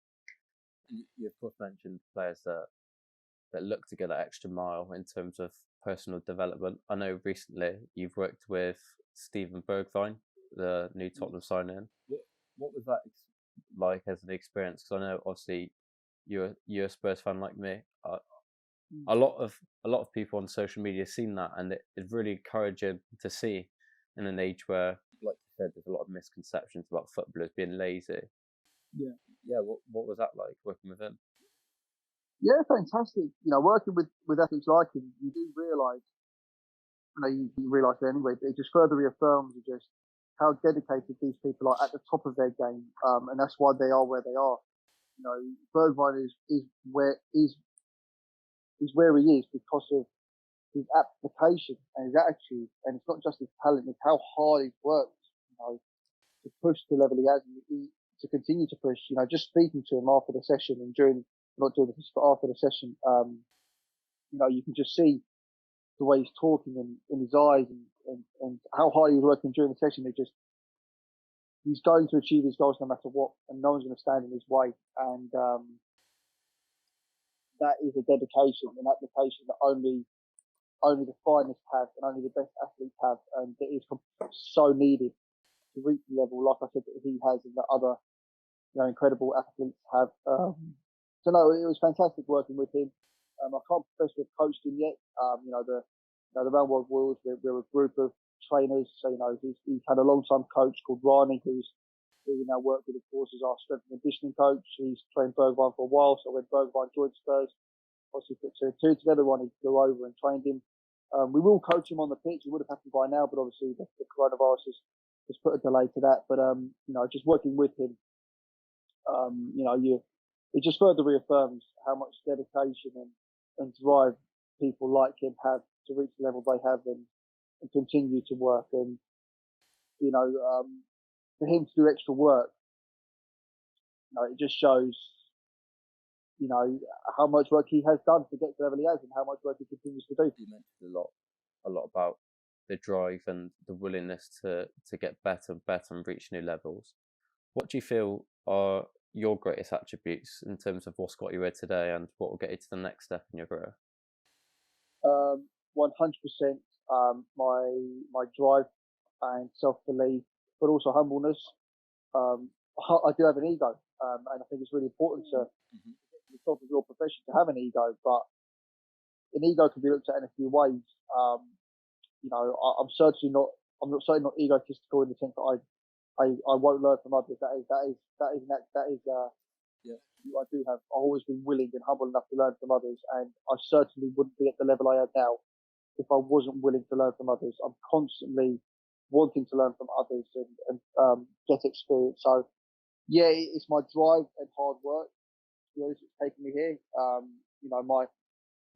You of course mentioned players that look to go that extra mile in terms of personal development. I know recently you've worked with Steven Bergwijn, the new Tottenham signing. What was that like as an experience? Because I know obviously you're a Spurs fan like me. A lot of people on social media have seen that, and it's really encouraging to see in an age where, like you said, there's a lot of misconceptions about footballers being lazy. Yeah. What was that like working with him? Yeah, fantastic. Working with athletes like him, you do realise, you realise it anyway, but it just further reaffirms just how dedicated these people are at the top of their game, and that's why they are where they are. Bergwijn is where he is because of his application and his attitude, and it's not just his talent; it's how hard he works, to push the level he has, and to continue to push. Just speaking to him after the session and not during the, but after the session, you can just see the way he's talking and in his eyes and how hard he's working during the session. He's going to achieve his goals no matter what, and no one's going to stand in his way. And that is a dedication, an application that only the finest have and only the best athletes have, and it is so needed to reach the level, like I said, that he has and that other incredible athletes have. So no, it was fantastic working with him. I can't profess to have coached him yet. The Roundworld Warriors, we're a group of trainers. So, he's had a long-time coach called Ronnie, who we now work with, of course, as our strength and conditioning coach. He's trained Bergwijn for a while. So when Bergwijn joined Spurs, obviously put two and two together. Ronnie flew over and trained him. We will coach him on the pitch. It would have happened by now, but obviously the coronavirus has put a delay to that. But, just working with him, it just further reaffirms how much dedication and drive people like him have to reach the level they have and continue to work. And, for him to do extra work, it just shows, how much work he has done to get to the level he has and how much work he continues to do. You mentioned a lot about the drive and the willingness to get better and reach new levels. What do you feel are your greatest attributes in terms of what's got you here today and what will get you to the next step in your career? 100% my drive and self-belief, but also humbleness. I do have an ego, and I think it's really important to get to the top of your profession to have an ego, but an ego can be looked at in a few ways. I'm certainly not egotistical in the sense that I won't learn from others. That is I do have. I've always been willing and humble enough to learn from others, and I certainly wouldn't be at the level I am now if I wasn't willing to learn from others. I'm constantly wanting to learn from others and get experience. So, yeah, it's my drive and hard work. To be honest, it's taken me here.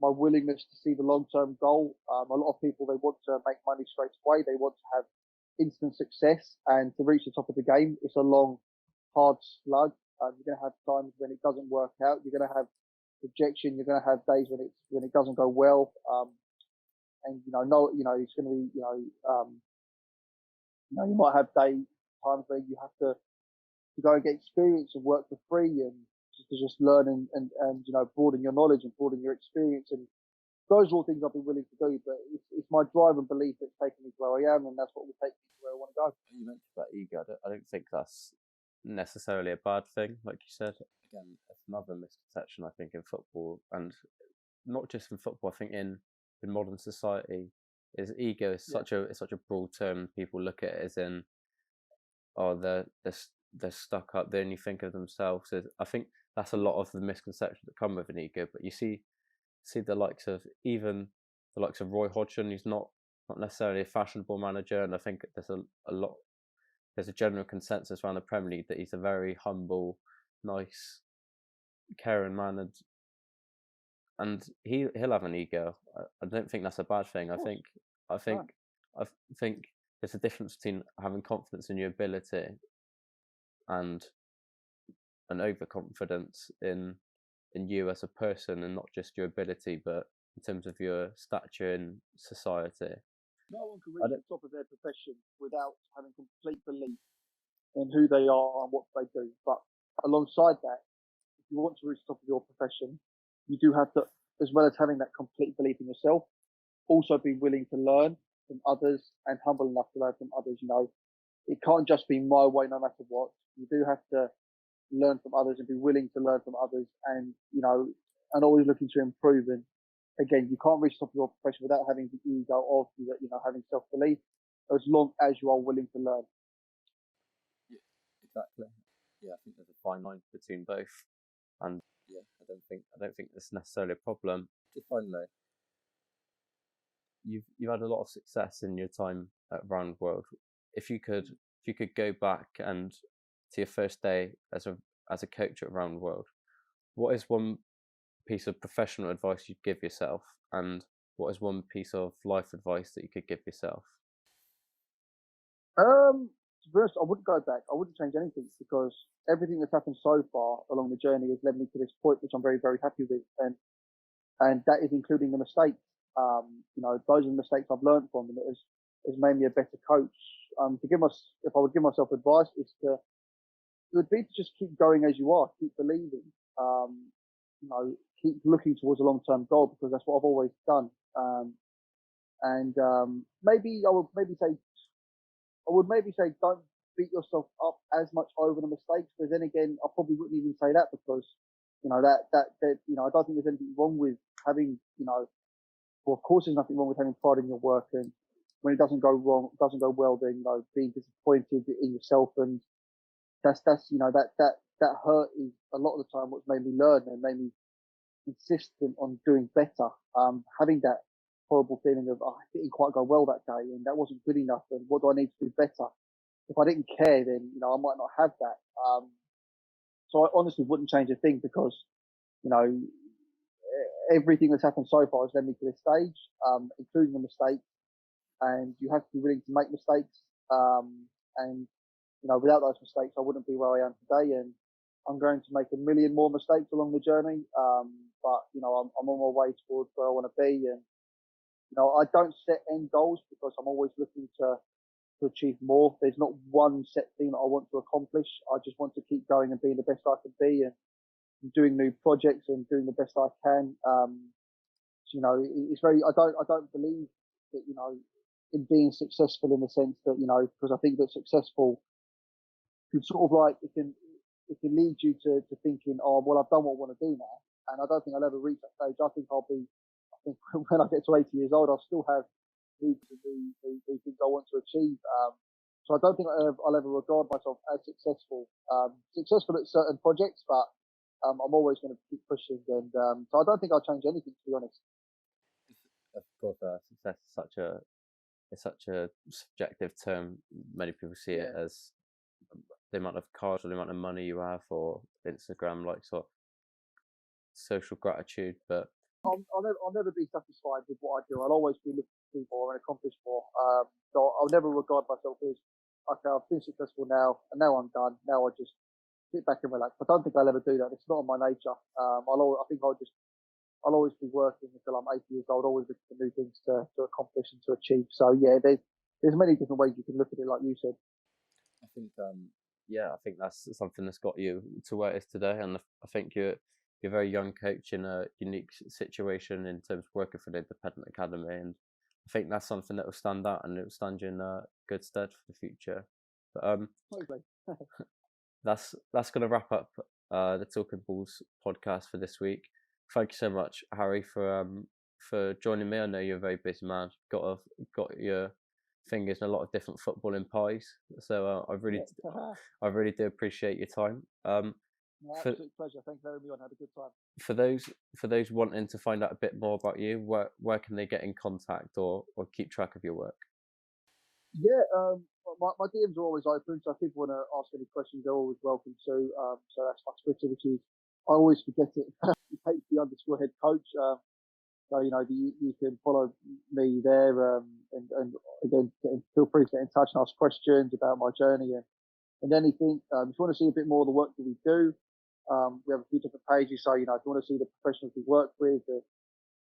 My willingness to see the long-term goal. A lot of people, they want to make money straight away. They want to have instant success, and to reach the top of the game, it's a long, hard slug. You're going to have times when it doesn't work out. You're going to have rejection. You're going to have days when it doesn't go well. And it's going to be, you might have times where you have to go and get experience and work for free and just learn and broaden your knowledge and broaden your experience. And those are all things I've been willing to do, but it's my drive and belief that's taken me to where I am, and that's what will take me to where I want to go. You mentioned about ego. I don't think that's necessarily a bad thing, like you said. Again, it's another misconception, I think, in football, and not just in football. I think in modern society, is ego is such a broad term. People look at it as in, they're stuck up. They only think of themselves. I think that's a lot of the misconceptions that come with an ego. But you see the likes of Roy Hodgson, who's not necessarily a fashionable manager, and I think there's a general consensus around the Premier League that he's a very humble, nice, caring man, and he'll have an ego. I don't think that's a bad thing. I think there's a difference between having confidence in your ability and an overconfidence in you as a person, and not just your ability, but in terms of your stature in society. No one can reach the top of their profession without having complete belief in who they are and what they do. But alongside that, if you want to reach the top of your profession, you do have to, as well as having that complete belief in yourself, also be willing to learn from others and humble enough to learn from others. It can't just be my way no matter what. You do have to learn from others and be willing to learn from others, and always looking to improve. And again, you can't reach the top of your profession without having the ego of having self-belief, as long as you are willing to learn. Yeah, exactly. Yeah, I think there's a fine line between both, and yeah, I don't think that's necessarily a problem. Just finally, you've had a lot of success in your time at Roundworld. If you could go back and to your first day as a coach at Roundworld, what is one piece of professional advice you'd give yourself, and what is one piece of life advice that you could give yourself? To be honest, I wouldn't go back. I wouldn't change anything, because everything that's happened so far along the journey has led me to this point, which I'm very, very happy with, and that is including the mistakes. Those are the mistakes I've learned from, and it has made me a better coach. If I would give myself advice, it would be to just keep going as you are, keep believing, keep looking towards a long-term goal, because that's what I've always done. Maybe I would say don't beat yourself up as much over the mistakes. But then again, I probably wouldn't even say that, because I don't think there's anything wrong with having, well, of course there's nothing wrong with having pride in your work and when it doesn't go wrong, doesn't go well, then being disappointed in yourself, and that's that hurt is a lot of the time what's made me learn and made me insistent on doing better. Having that horrible feeling of it didn't quite go well that day, and that wasn't good enough, and what do I need to do better? If I didn't care, then I might not have that. So I honestly wouldn't change a thing, because everything that's happened so far has led me to this stage, including the mistakes. And you have to be willing to make mistakes. And without those mistakes, I wouldn't be where I am today. And I'm going to make a million more mistakes along the journey. But I'm on my way towards where I want to be. And I don't set end goals, because I'm always looking to achieve more. There's not one set thing that I want to accomplish. I just want to keep going and being the best I can be, and doing new projects and doing the best I can. It's very. I don't believe that in being successful, in the sense that because I think that successful can sort of like it can lead you to thinking, oh well, I've done what I want to do now, and I don't think I'll ever reach that stage. I think when I get to 80 years old, I'll still have new things I want to achieve. So I don't think I'll ever regard myself as successful. Successful at certain projects, but I'm always going to keep pushing, and so I don't think I'll change anything, to be honest. Of course, success is such a subjective term. Many people see it as the amount of cars or the amount of money you have, or Instagram likes, or social gratitude. But I'll never be satisfied with what I do. I'll always be looking to do more and accomplish more. So I'll never regard myself as, okay, I've been successful now, and now I'm done. Now I just sit back and relax. I don't think I'll ever do that. It's not in my nature. I'll always be working until I'm 80 years old, always looking for new things to accomplish and to achieve. So yeah, there's many different ways you can look at it, like you said. I think I think that's something that's got you to where it is today, and I think you're a very young coach in a unique situation in terms of working for the independent academy, and I think that's something that will stand out, and it will stand you in good stead for the future. But that's going to wrap up the Talking Balls podcast for this week. Thank you so much, Harry, for joining me. I know you're a very busy man. Got your fingers in a lot of different footballing pies, so I really do appreciate your time. Absolute pleasure. Thanks for having me on. Had a good time. For those wanting to find out a bit more about you, where can they get in contact or keep track of your work? Yeah, my DMs are always open, so if people want to ask any questions, they're always welcome to. So that's my Twitter, which is, I always forget it. It's _head coach. So you can follow me there, and again, feel free to get in touch and ask questions about my journey and anything. If you want to see a bit more of the work that we do, we have a few different pages. So if you want to see the professionals we work with,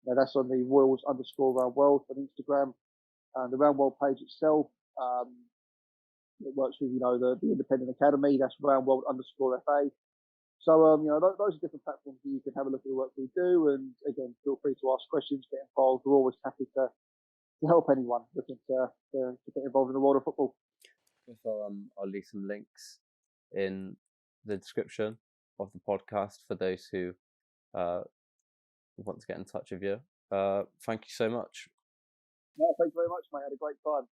that's on the Royals_Roundworld on Instagram. The Roundworld page itself, it works with the independent academy. That's Roundworld_FA. So those are different platforms that you can have a look at the work we do, and again, feel free to ask questions, get involved. We're always happy to help anyone looking to get involved in the world of football. So I'll leave some links in the description of the podcast for those who want to get in touch with you. Thank you so much. No, thank you very much, mate. I had a great time.